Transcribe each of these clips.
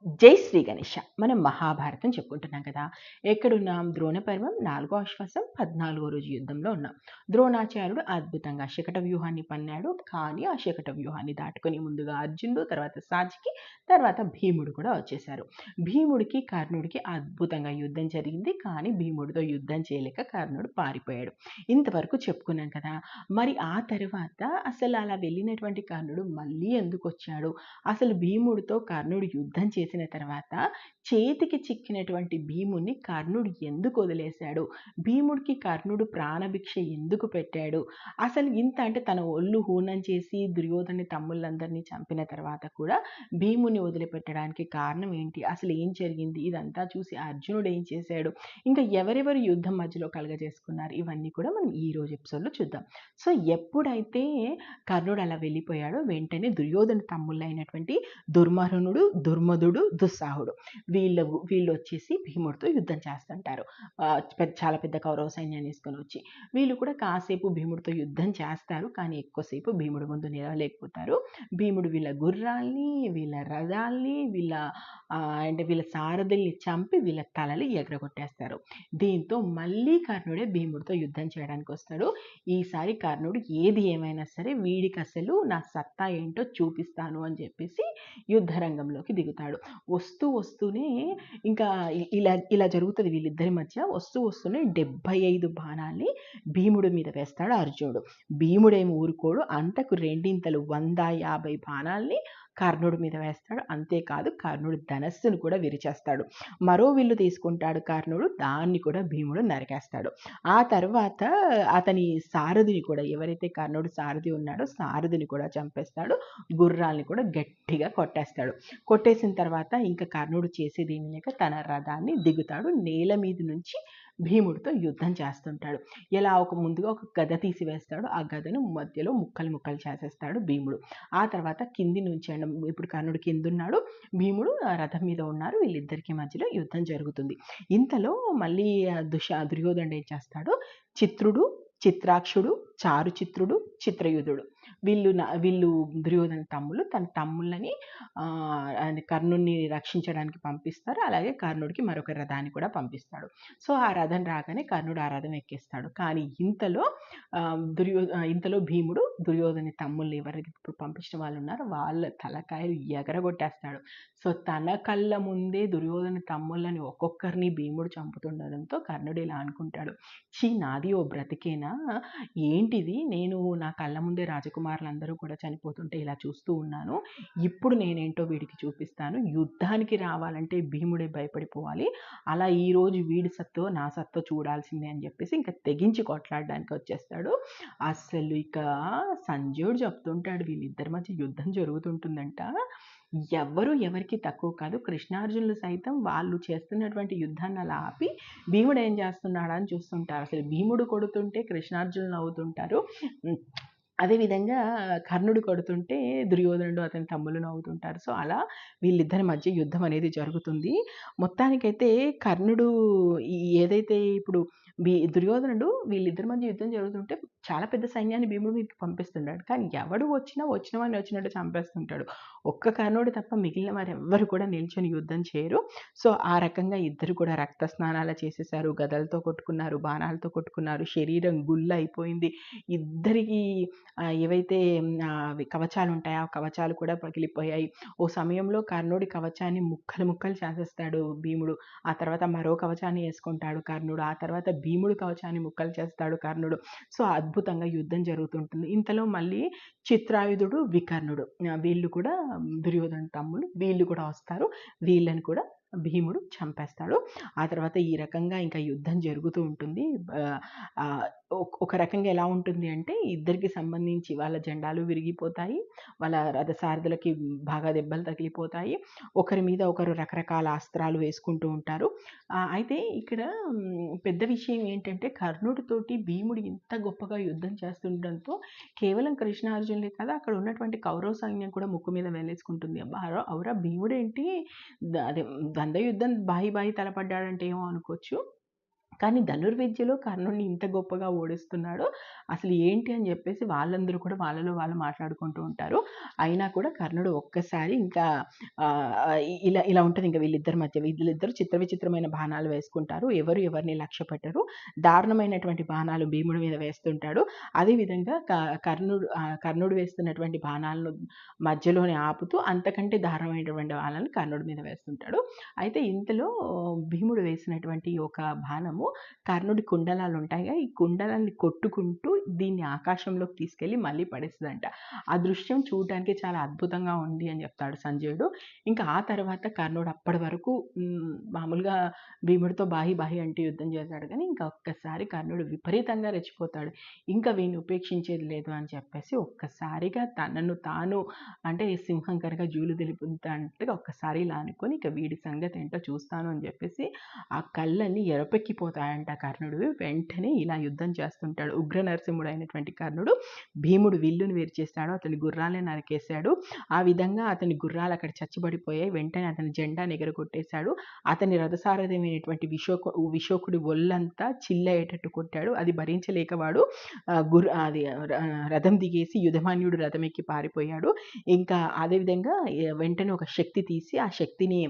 జై శ్రీ గణేష. మనం మహాభారతం చెప్పుకుంటున్నాం కదా! ఎక్కడున్నాం? ద్రోణ పర్వం 4గో ఆశ్వాసం 14గో రోజు యుద్ధంలో ఉన్నాం. ద్రోణాచార్యుడు అద్భుతంగా శకట వ్యూహాన్ని పన్నాడు. కానీ ఆ శకట వ్యూహాన్ని దాటుకొని ముందుగా అర్జునుడు, తర్వాత సాత్యకి, తర్వాత భీముడు కూడా వచ్చేసారు. భీముడికి, కర్ణుడికి అద్భుతంగా యుద్ధం జరిగింది. కానీ భీముడితో యుద్ధం చేయలేక కర్ణుడు పారిపోయాడు. ఇంతవరకు చెప్పుకున్నాం కదా! మరి ఆ తర్వాత అసలు అలా వెళ్ళినటువంటి కర్ణుడు మళ్ళీ ఎందుకొచ్చాడు? అసలు భీముడితో కర్ణుడు యుద్ధం చేసిన తర్వాత చేతికి చిక్కినటువంటి భీముడిని కర్ణుడు ఎందుకు వదిలేశాడు? భీముడికి కర్ణుడు ప్రాణభిక్ష ఎందుకు పెట్టాడు? అసలు ఇంత అంటే తన ఒళ్ళు హూనం చేసి దుర్యోధని తమ్ముళ్ళందరినీ చంపిన తర్వాత కూడా భీముని వదిలిపెట్టడానికి కారణం ఏంటి? అసలు ఏం జరిగింది? ఇదంతా చూసి అర్జునుడు ఏం చేశాడు? ఇంకా ఎవరెవరు యుద్ధం మధ్యలో కలగజేసుకున్నారు? ఇవన్నీ కూడా మనం ఈ రోజు ఎపిసోడ్‌లో చూద్దాం. సో, ఎప్పుడైతే కర్ణుడు అలా వెళ్ళిపోయాడో వెంటనే దుర్యోధన తమ్ముళ్ళైనటువంటి దుర్మరణుడు, దుర్మధుడు, దుస్సాహుడు వీళ్ళొచ్చేసి భీముడితో యుద్ధం చేస్తుంటారు. చాలా పెద్ద కౌరవ సైన్యాన్ని తీసుకొని వచ్చి. వీళ్ళు కూడా కాసేపు భీముడితో యుద్ధం చేస్తారు. కానీ ఎక్కువసేపు భీముడి ముందు నిలవలేకపోతారు. భీముడు వీళ్ళ గుర్రాల్ని, వీళ్ళ రథాల్ని, వీళ్ళ సారథుల్ని చంపి వీళ్ళ తలలు ఎగరగొట్టేస్తారు. దీంతో మళ్ళీ కర్ణుడే భీముడితో యుద్ధం చేయడానికి వస్తాడు. ఈసారి కర్ణుడు ఏది ఏమైనా సరే వీడికసలు నా సత్తా ఏంటో చూపిస్తాను అని చెప్పేసి యుద్ధ రంగంలోకి దిగుతాడు. వస్తూనే ఇంకా ఇలా జరుగుతుంది వీళ్ళిద్దరి మధ్య. వస్తూనే 75 బాణాల్ని భీముడి మీద వేస్తాడు అర్జునుడు. భీముడేమి ఊరుకోడు. అంతకు రెండింతలు 150 బాణాల్ని కర్ణుడి మీద వేస్తాడు. అంతేకాదు కర్ణుడు ధనస్సును కూడా విరిచేస్తాడు. మరో విల్లు తీసుకుంటాడు కర్ణుడు. దాన్ని కూడా భీముడు నరికేస్తాడు. ఆ తర్వాత అతని సారథిని కూడా, ఎవరైతే కర్ణుడు సారథి ఉన్నాడో సారథిని కూడా చంపేస్తాడు. గుర్రాల్ని కూడా గట్టిగా కొట్టేస్తాడు. కొట్టేసిన తర్వాత ఇంకా కర్ణుడు చేసేదేమీ లేక తన రథాన్ని దిగుతాడు. నేల మీద నుంచి భీముడితో యుద్ధం చేస్తుంటాడు. ముందుగా ఒక గద తీసివేస్తాడు. ఆ గదను మధ్యలో ముక్కలు చేసేస్తాడు భీముడు. ఆ తర్వాత కింది నుంచి ఇప్పుడు కర్ణుడు కిందున్నాడు, భీముడు రథం మీద ఉన్నారు. వీళ్ళిద్దరికి మధ్యలో యుద్ధం జరుగుతుంది. ఇంతలో మళ్ళీ దుర్యోధనుడు ఏం చేస్తాడు? చిత్రుడు, చిత్రాక్షుడు, చారుచిత్రుడు, చిత్రయూధుడు వీళ్ళు దుర్యోధన తమ్ముళ్ళు. తన తమ్ముళ్ళని కర్ణుడిని రక్షించడానికి పంపిస్తారు. అలాగే కర్ణుడికి మరొక రథాన్ని కూడా పంపిస్తాడు. సో ఆ రథం రాగానే కర్ణుడు ఆ రథం ఎక్కిస్తాడు. కానీ ఇంతలో భీముడు దుర్యోధని తమ్ముళ్ళు ఎవరికి ఇప్పుడు పంపించిన వాళ్ళు ఉన్నారో వాళ్ళ తలకాయలు ఎగరగొట్టేస్తాడు. సో తన కళ్ళ ముందే దుర్యోధన తమ్ముళ్ళని ఒక్కొక్కరిని భీముడు చంపుతుండడంతో కర్ణుడు ఇలా అనుకుంటాడు, ఛీ, నాది ఓ బ్రతికేనా? ఏంటిది? నేను నా కళ్ళ ముందే రాజకుమారులందరూ కూడా చనిపోతుంటే ఇలా చూస్తూ ఉన్నాను. ఇప్పుడు నేనేంటో వీడికి చూపిస్తాను. యుద్ధానికి రావాలంటే భీముడే భయపడిపోవాలి. అలా ఈరోజు వీడి సత్తో నా సత్తో చూడాల్సిందే అని చెప్పేసి ఇంకా తెగించి కొట్లాడడానికి వచ్చేస్తాడు. అసలు ఇక సంజయుడు చెప్తుంటాడు, వీళ్ళిద్దరి మధ్య యుద్ధం జరుగుతుంటుందంట. ఎవరికి తక్కువ కాదు. కృష్ణార్జునులు సైతం వాళ్ళు చేస్తున్నటువంటి యుద్ధాన్ని అలా ఆపి భీముడు ఏం చేస్తున్నాడా అని చూస్తుంటారు. అసలు భీముడు కొడుతుంటే కృష్ణార్జునులు నవ్వుతుంటారు. అదేవిధంగా కర్ణుడు కొడుతుంటే దుర్యోధనుడు అతని తమ్ముళ్ళు నవ్వుతుంటారు. సో అలా వీళ్ళిద్దరి మధ్య యుద్ధం అనేది జరుగుతుంది. మొత్తానికైతే కర్ణుడు ఏదైతే ఇప్పుడు దుర్యోధనుడు వీళ్ళిద్దరి మధ్య యుద్ధం జరుగుతుంటే చాలా పెద్ద సైన్యాన్ని భీముడు మీదకి పంపిస్తున్నాడు. కానీ ఎవడు వచ్చిన వాడిని వచ్చినట్టు చంపేస్తుంటాడు. ఒక్క కర్ణుడు తప్ప మిగిలిన వారు ఎవ్వరు కూడా నిల్చొని యుద్ధం చేయరు. సో ఆ రకంగా ఇద్దరు కూడా రక్త స్నానాలు చేసేసారు. గదలతో కొట్టుకున్నారు, బాణాలతో కొట్టుకున్నారు. శరీరం గుల్ల అయిపోయింది. ఇద్దరికి ఏవైతే కవచాలు ఉంటాయో ఆ కవచాలు కూడా పగిలిపోయాయి. ఓ సమయంలో కర్ణుడి కవచాన్ని ముక్కలు చేసేస్తాడు భీముడు. ఆ తర్వాత మరో కవచాన్ని వేసుకుంటాడు కర్ణుడు. ఆ తర్వాత భీముడు కవచాన్ని ముక్కలు చేస్తాడు కర్ణుడు. సో అద్భుతంగా యుద్ధం జరుగుతుంటుంది. ఇంతలో మళ్ళీ చిత్రాయుధుడు, వికర్ణుడు వీళ్ళు కూడా దుర్యోధన తమ్ములు. వీళ్ళు కూడా వస్తారు. వీళ్ళని కూడా భీముడు చంపేస్తాడు. ఆ తర్వాత ఈ రకంగా ఇంకా యుద్ధం జరుగుతూ ఉంటుంది. ఒక రకంగా ఎలా ఉంటుంది అంటే ఇద్దరికి సంబంధించి వాళ్ళ జెండాలు విరిగిపోతాయి. వాళ్ళ రథసారథులకి బాగా దెబ్బలు తగిలిపోతాయి. ఒకరి మీద ఒకరు రకరకాల అస్త్రాలు వేసుకుంటూ ఉంటారు. అయితే ఇక్కడ పెద్ద విషయం ఏంటంటే కర్ణుడితోటి భీముడు ఇంత గొప్పగా యుద్ధం చేస్తుండడంతో కేవలం కృష్ణార్జునులే కదా, అక్కడ ఉన్నటువంటి కౌరవ సైన్యం కూడా ముక్కు మీద వేలేసుకుంటుంది. అబ్బా, అవురా భీముడేంటి అదే ద్వంద్వ యుద్ధం బాయి తలపడ్డాడంటే ఏమో అనుకోవచ్చు. కానీ ధనుర్విద్యలో కర్ణుడిని ఇంత గొప్పగా ఓడిస్తున్నాడు. అసలు ఏంటి అని జెప్పేసి వాళ్ళందరూ కూడా వాళ్ళలో వాళ్ళు మాట్లాడుకుంటూ ఉంటారు. అయినా కూడా కర్ణుడు ఒక్కసారి ఇంకా ఇలా ఇలా ఉంటదింక వీళ్ళిద్దరి మధ్య. వీళ్ళిద్దరూ చిత్ర విచిత్రమైన బాణాలు వేసుకుంటారు. ఎవరు ఎవరిని లక్ష్యపెట్టరు. దారుణమైనటువంటి బాణాలు భీముడి మీద వేస్తుంటాడు. అదే విధంగా కర్ణుడు వేస్తున్నటువంటి బాణాలను మధ్యలోనే ఆపుతూ అంతకంటే దారుణమైనటువంటి బాణాలను కర్ణుడి మీద వేస్తుంటాడు. అయితే ఇంతలో భీముడు వేసినటువంటి ఒక బాణము కర్ణుడి కుండలాలుంటాయిగా, ఈ కుండలాన్ని కొట్టుకుంటూ దీన్ని ఆకాశంలోకి తీసుకెళ్ళి మళ్ళీ పడేస్తదంట. ఆ దృశ్యం చూడడానికి చాలా అద్భుతంగా ఉంది అని చెప్తాడు సంజయుడు. ఇంకా ఆ తర్వాత కర్ణుడు అప్పటి వరకు మామూలుగా భీముడితో బాహి బాహి అంటూ యుద్ధం చేశాడు కానీ, ఇంకా ఒక్కసారి కర్ణుడు విపరీతంగా రెచ్చిపోతాడు. ఇంకా వీడిని ఉపేక్షించేది లేదు అని చెప్పేసి ఒక్కసారిగా తనను తాను అంటే సింహం కనుక జూలు దులుపుతున్నట్టుగా ఒక్కసారి ఇలా అనుకోని ఇక వీడి సంగతి ఏంటో చూస్తాను అని చెప్పేసి ఆ కళ్ళన్నీ ఎరపెక్కిపోతాయంట కర్ణుడు. వెంటనే ఇలా యుద్ధం చేస్తుంటాడు. ఉగ్ర నరసింహుడు అయినటువంటి కర్ణుడు భీముడు విల్లును విరిచేశాడు. అతని గుర్రాలే నరికేశాడు. ఆ విధంగా అతని గుర్రాలు అక్కడ చచ్చుబడిపోయాయి. వెంటనే అతని జెండాను ఎగరగొట్టేశాడు. అతని రథసారథమైనటువంటి విశోకుడి ఒళ్ళంతా చిల్లయ్యేటట్టు కొట్టాడు. అది భరించలేక వాడు అది రథం దిగేసి యుధమాన్యుడు రథం ఎక్కి పారిపోయాడు. ఇంకా అదేవిధంగా వెంటనే ఒక శక్తి తీసి ఆ శక్తిని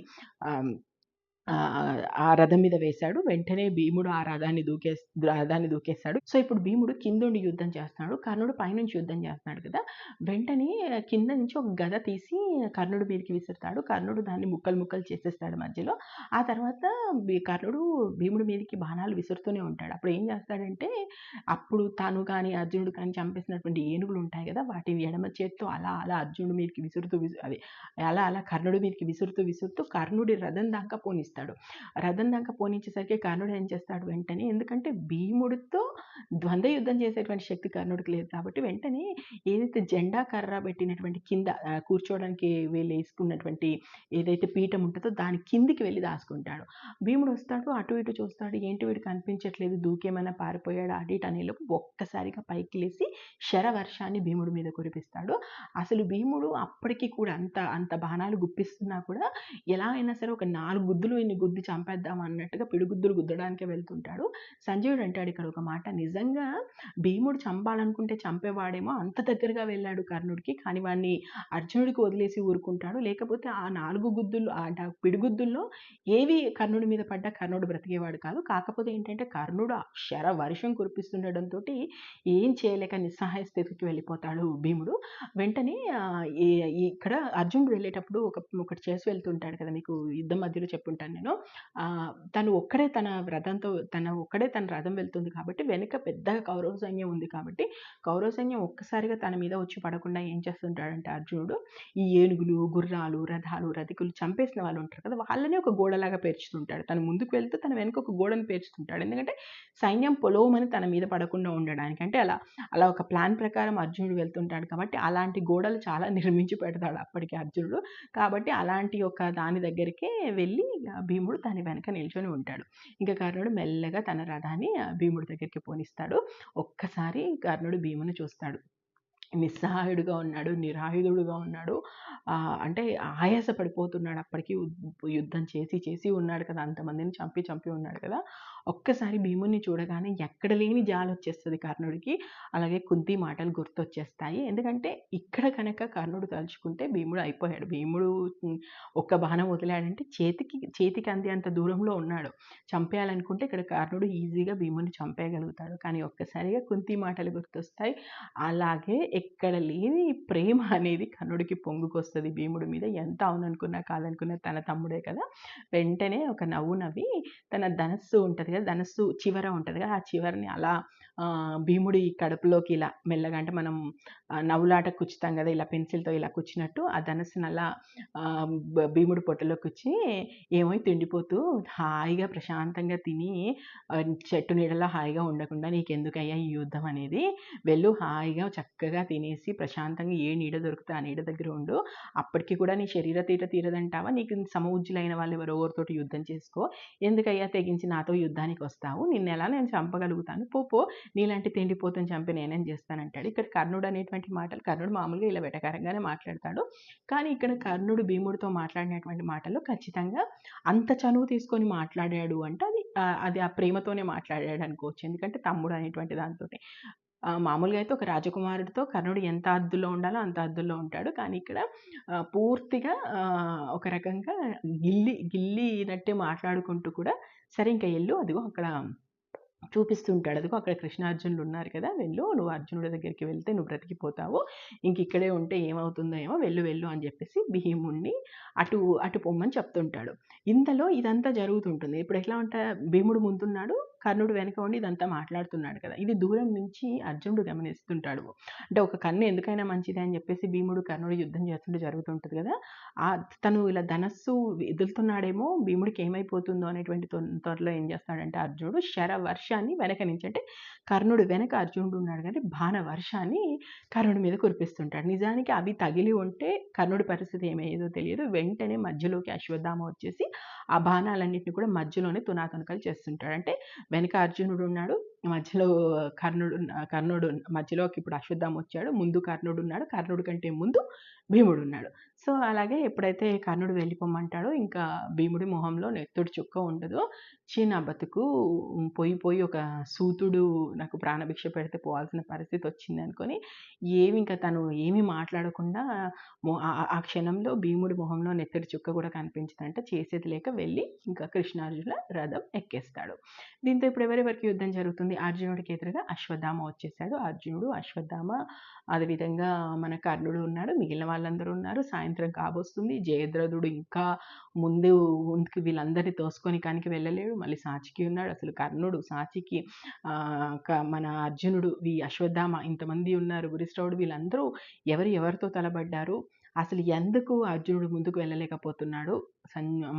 ఆ రథం మీద వేశాడు. వెంటనే భీముడు ఆ రథాన్ని దూకేశాడు. సో, ఇప్పుడు భీముడు కిందుండి యుద్ధం చేస్తున్నాడు. కర్ణుడు పైనుంచి యుద్ధం చేస్తున్నాడు కదా! వెంటనే కింద నుంచి ఒక గద తీసి కర్ణుడి మీదకి విసురుతాడు. కర్ణుడు దాన్ని ముక్కలు ముక్కలు చేసేస్తాడు మధ్యలో. ఆ తర్వాత కర్ణుడు భీముడి మీదకి బాణాలు విసురుతూనే ఉంటాడు. అప్పుడు ఏం చేస్తాడంటే, అప్పుడు తాను కానీ, అర్జునుడు కానీ చంపేసినటువంటి ఏనుగులు ఉంటాయి కదా! వాటిని ఎడమ చేత్తో అలా అలా అర్జునుడి మీదకి అలా అలా కర్ణుడి మీదకి విసురుతూ కర్ణుడి రథం దాకా పోనిస్తాడు. రథం దాకా పోనిచ్చేసరికి కర్ణుడు ఏం చేస్తాడు వెంటనే, ఎందుకంటే భీముడితో ద్వంద్వ యుద్ధం చేసేటువంటి శక్తి కర్ణుడికి లేదు కాబట్టి వెంటనే ఏదైతే జెండా కర్ర పెట్టినటువంటి కింద కూర్చోవడానికి వీళ్ళు వేసుకున్నటువంటి ఏదైతే పీఠం ఉంటుందో దాని కిందికి వెళ్ళి దాచుకుంటాడు. భీముడు వస్తాడు, అటు ఇటు చూస్తాడు, ఏంటి వీడు కనిపించట్లేదు, దూకేమైనా పారిపోయాడు, అటు ఇటు అనేలోపు ఒక్కసారిగా పైకి లేసి శరవర్షాన్ని భీముడి మీద కురిపిస్తాడు. అసలు భీముడు అప్పటికి కూడా అంత బాణాలు గుప్పిస్తున్నా కూడా ఎలా అయినా సరే ఒక 4 గుద్దులు ఈయన్ని గుద్ది చంపేద్దాం అన్నట్టుగా పిడిగుద్దులు గుద్దడానికే వెళ్తుంటాడు. సంజయుడు అంటాడు ఇక్కడ ఒక మాట, నిజంగా భీముడు చంపాలనుకుంటే చంపేవాడేమో, అంత దగ్గరగా వెళ్ళాడు కర్ణుడికి. కానీ వాడిని అర్జునుడికి వదిలేసి ఊరుకుంటాడు. లేకపోతే ఆ 4 గుద్దులు అంటే పిడిగుద్దుల్లో ఏవి కర్ణుడి మీద పడ్డా కర్ణుడు బ్రతికేవాడు కాదు. కాకపోతే ఏంటంటే కర్ణుడు అక్షర వర్షం కురిపిస్తుండడంతో ఏం చేయలేక నిస్సహాయ స్థితికి వెళ్ళిపోతాడు భీముడు. వెంటనే ఇక్కడ అర్జునుడు వెళ్ళేటప్పుడు ఒకటి చేసి వెళ్తుంటాడు కదా, మీకు యుద్ధం మధ్యలో చెప్పుంటాను నేను. తను ఒక్కడే తన రథం వెళ్తుంది కాబట్టి వెనుక పెద్దగా కౌరవ సైన్యం ఉంది కాబట్టి కౌరవ సైన్యం ఒక్కసారిగా తన మీద వచ్చి పడకుండా ఏం చేస్తుంటాడంటే అర్జునుడు ఈ ఏనుగులు, గుర్రాలు, రథాలు, రథికులు చంపేసిన వాళ్ళు ఉంటారు కదా, వాళ్ళని ఒక గోడలాగా పేర్చుతుంటాడు. తను ముందుకు వెళ్తూ తన వెనుక ఒక గోడను పేర్చుతుంటాడు. ఎందుకంటే సైన్యం పొలోమని తన మీద పడకుండా ఉండడానికి. అంటే అలా ఒక ప్లాన్ ప్రకారం అర్జునుడు వెళ్తుంటాడు కాబట్టి అలాంటి గోడలు చాలా నిర్మించి పెడతాడు అప్పటికి అర్జునుడు. కాబట్టి అలాంటి ఒక దాని దగ్గరికే వెళ్ళి భీముడు దాని వెనక నిల్చొని ఉంటాడు. ఇంకా కర్ణుడు మెల్లగా తన రథాన్ని భీముడి దగ్గరికి పోనిస్తాడు. ఒక్కసారి కర్ణుడు భీముని చూస్తాడు. నిస్సహాయుడుగా ఉన్నాడు, నిరాయుధుడుగా ఉన్నాడు. అంటే ఆయాస పడిపోతున్నాడు. అప్పటికి యుద్ధం చేసి ఉన్నాడు కదా, అంతమందిని చంపి ఉన్నాడు కదా. ఒక్కసారి భీముడిని చూడగానే ఎక్కడ లేని జాలొచ్చేస్తది కర్ణుడికి. అలాగే కుంతి మాటలు గుర్తొచ్చేస్తాయి. ఎందుకంటే ఇక్కడ కనుక కర్ణుడు తలుచుకుంటే భీముడు అయిపోయాడు. భీముడు ఒక్క బాణం వదిలాడంటే చేతికి అందేంత దూరంలో ఉన్నాడు. చంపేయాలనుకుంటే ఇక్కడ కర్ణుడు ఈజీగా భీముడిని చంపేయగలుగుతాడు. కానీ ఒక్కసారిగా కుంతి మాటలు గుర్తొస్తాయి. అలాగే ఎక్కడ లేని ప్రేమ అనేది కర్ణుడికి పొంగుకొస్తది భీముడి మీద. ఎంత అవుననుకున్నా కాదనుకున్నా తన తమ్ముడే కదా. వెంటనే ఒక నవ్వు నవ్వి తన ధనస్సు ఉంటది కదా, ధనస్సు చివర ఉంటది కదా, ఆ చివరని అలా భీముడి కడుపులోకి ఇలా మెల్లగా, అంటే మనం నవ్వులాట కుచ్చుతాం కదా, ఇలా పెన్సిల్‌తో ఇలా కుచ్చినట్టు ఆ ధనస్సుని అలా భీముడి పొట్టలో కుచ్చి, ఏమోయ్ తిండిపోతూ హాయిగా ప్రశాంతంగా తిని చెట్టు నీడలో హాయిగా ఉండకుండా నీకెందుకయ్యా ఈ యుద్ధం అనేది, వెళ్ళు హాయిగా చక్కగా తినేసి ప్రశాంతంగా ఏ నీడ దొరికితే ఆ నీడ దగ్గర ఉండు. అప్పటికి కూడా నీ శరీర తీట తీరదంటావా? నీకు సమవుజ్జులైన వాళ్ళు ఎవరెవరితోటి యుద్ధం చేసుకో. ఎందుకయ్యా తెగించి నాతో యుద్ధానికొస్తావు? నిన్నెలా నేను చంపగలుగుతాను. పో పో నీలాంటి తిండిపోతుని చంపి నేనేం చేస్తానంటాడు. ఇక్కడ కర్ణుడు అనేటువంటి మాటలు కర్ణుడు మామూలుగా ఇలా వెటకారంగానే మాట్లాడతాడు. కానీ ఇక్కడ కర్ణుడు భీముడితో మాట్లాడినటువంటి మాటలు ఖచ్చితంగా అంత చనువు తీసుకొని మాట్లాడాడు అంటే అది ఆ ప్రేమతోనే మాట్లాడాడు అనుకోవచ్చు. ఎందుకంటే తమ్ముడు అనేటువంటి దాంతోటి. మామూలుగా అయితే ఒక రాజకుమారుడితో కర్ణుడు ఎంత హద్దులో ఉండాలో అంత హద్దుల్లో ఉంటాడు. కానీ ఇక్కడ పూర్తిగా ఒక రకంగా గిల్లినట్టే మాట్లాడుకుంటూ కూడా సరే ఇంక ఎళ్ళు అదిగో అక్కడ చూపిస్తుంటాడు. అదిగో అక్కడ కృష్ణార్జునులు ఉన్నారు కదా! వెళ్ళు నువ్వు అర్జునుడి దగ్గరికి వెళ్తే నువ్వు బ్రతికిపోతావు. ఇంకిక్కడే ఉంటే ఏమవుతుందో ఏమో వెళ్ళు అని చెప్పేసి భీముడిని అటు పొమ్మని చెప్తుంటాడు. ఇంతలో ఇదంతా జరుగుతుంటుంది. ఇప్పుడు ఎట్లా భీముడు ముందున్నాడు. కర్ణుడు వెనక ఉండి ఇదంతా మాట్లాడుతున్నాడు కదా! ఇది దూరం నుంచి అర్జునుడు గమనిస్తుంటాడు. అంటే ఒక కన్ను ఎందుకైనా మంచిదే అని చెప్పేసి భీముడు కర్ణుడు యుద్ధం చేస్తుంటే జరుగుతుంటది కదా! తను ఇలా ధనస్సు వదులుతున్నాడేమో భీముడికి ఏమైపోతుందో అనేటువంటి త్వరలో ఏం చేస్తాడంటే అర్జునుడు శరవర్షాన్ని వెనక నుంచి అంటే కర్ణుడు వెనక అర్జునుడు ఉన్నాడు కానీ బాణవర్షాన్ని కర్ణుడి మీద కురిపిస్తుంటాడు. నిజానికి అవి తగిలి ఉంటే కర్ణుడి పరిస్థితి ఏమయ్యేదో తెలియదు. వెంటనే మధ్యలోకి అశ్వత్థామ వచ్చేసి ఆ బాణాలన్నింటినీ కూడా మధ్యలోనే తునాతునకలు చేస్తుంటాడు. అంటే వెనక అర్జునుడు ఉన్నాడు. మధ్యలో కర్ణుడు మధ్యలోకి ఇప్పుడు అశ్వత్థామ వచ్చాడు. ముందు కర్ణుడు ఉన్నాడు. కర్ణుడి కంటే ముందు భీముడు ఉన్నాడు. సో అలాగే ఎప్పుడైతే కర్ణుడు వెళ్ళిపోమంటాడో ఇంకా భీముడి మొహంలో నెత్తుడి చుక్క ఉండదు. నా బతుకు పోయి ఒక సూతుడు నాకు ప్రాణభిక్ష పెడితే పోవాల్సిన పరిస్థితి వచ్చింది అనుకొని ఇంకా తను ఏమీ మాట్లాడకుండా ఆ క్షణంలో భీముడి మొహంలో నెత్తుడి చుక్క కూడా కనిపించదంట. చేసేది లేక వెళ్ళి ఇంకా కృష్ణార్జునుల రథం ఎక్కేస్తాడు. దీంతో ఇప్పుడు ఎవరెవరికి యుద్ధం జరుగుతుంది? అర్జునుడికి ఎదురుగా అశ్వత్థామ వచ్చేసాడు. అర్జునుడు, అశ్వత్థామ, అదేవిధంగా మన కర్ణుడు ఉన్నాడు. మిగిలిన వాళ్ళందరూ ఉన్నారు. సాయంత్రం కాబోస్తుంది. జయద్రథుడు ఇంకా ముందుకు వీళ్ళందరినీ తోసుకొని కానికి వెళ్ళలేడు. మళ్ళీ సాచికి ఉన్నాడు. అసలు కర్ణుడు, సాచికి, మన అర్జునుడు, అశ్వత్థామ ఇంతమంది ఉన్నారు. వశిష్ఠుడు వీళ్ళందరూ ఎవరితో తలబడ్డారు? అసలు ఎందుకు అర్జునుడు ముందుకు వెళ్ళలేకపోతున్నాడు?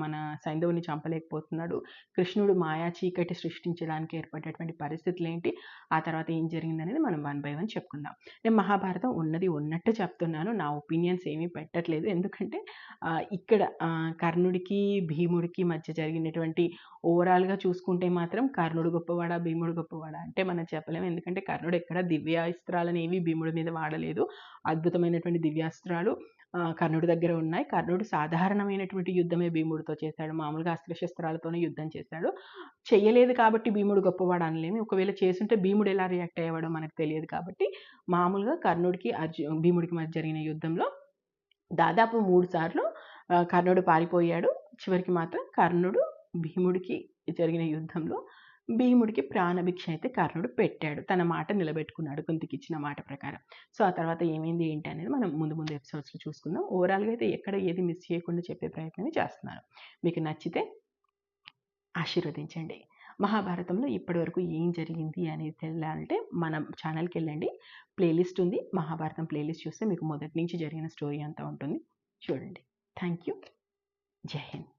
మన సైంధవుని చంపలేకపోతున్నాడు? కృష్ణుడు మాయా చీకటి సృష్టించడానికి ఏర్పడేటువంటి పరిస్థితులు ఏంటి? ఆ తర్వాత ఏం జరిగిందనేది మనం 1 by 1 చెప్పుకుందాం. నేను మహాభారతం ఉన్నది ఉన్నట్టు చెప్తున్నాను. నా ఒపీనియన్స్ ఏమీ పెట్టట్లేదు. ఎందుకంటే ఇక్కడ కర్ణుడికి, భీముడికి మధ్య జరిగినటువంటి ఓవరాల్‌గా చూసుకుంటే మాత్రం కర్ణుడు గొప్పవాడా? భీముడు గొప్పవాడా? అంటే మనం చెప్పలేము. ఎందుకంటే కర్ణుడు ఎక్కడ దివ్యాస్త్రాలనేవి భీముడి మీద వాడలేదు. అద్భుతమైనటువంటి దివ్యాస్త్రాలు కర్ణుడి దగ్గర ఉన్నాయి. కర్ణుడు సాధారణమైనటువంటి యుద్ధమే భీముడితో చేశాడు. మామూలుగా అస్త్రశస్త్రాలతోనే యుద్ధం చేశాడు. చెయ్యలేదు కాబట్టి భీముడు గొప్పవాడు అనలేము. ఒకవేళ చేసుంటే భీముడు ఎలా రియాక్ట్ అయ్యేవాడో మనకు తెలియదు కాబట్టి మామూలుగా కర్ణుడికి భీముడికి మధ్య జరిగిన యుద్ధంలో దాదాపు 3 సార్లు కర్ణుడు పారిపోయాడు. చివరికి మాత్రం కర్ణుడు భీముడికి జరిగిన యుద్ధంలో భీముడికి ప్రాణభిక్ష అయితే కర్ణుడు పెట్టాడు. తన మాట నిలబెట్టుకున్నాడు కుంతికిచ్చిన మాట ప్రకారం. సో ఆ తర్వాత ఏమైంది ఏంటి అనేది మనం ముందు ఎపిసోడ్స్‌లో చూసుకుందాం. ఓవరాల్‌గా అయితే ఎక్కడ ఏది మిస్ చేయకుండా చెప్పే ప్రయత్నమే చేస్తున్నాను. మీకు నచ్చితే ఆశీర్వదించండి. మహాభారతంలో ఇప్పటివరకు ఏం జరిగింది అనేది తెలియాలంటే మన ఛానల్‌కి వెళ్ళండి. ప్లేలిస్ట్ ఉంది. మహాభారతం ప్లేలిస్ట్ చూస్తే మీకు మొదటి నుంచి జరిగిన స్టోరీ అంతా ఉంటుంది. చూడండి. Thank you. జై హింద్.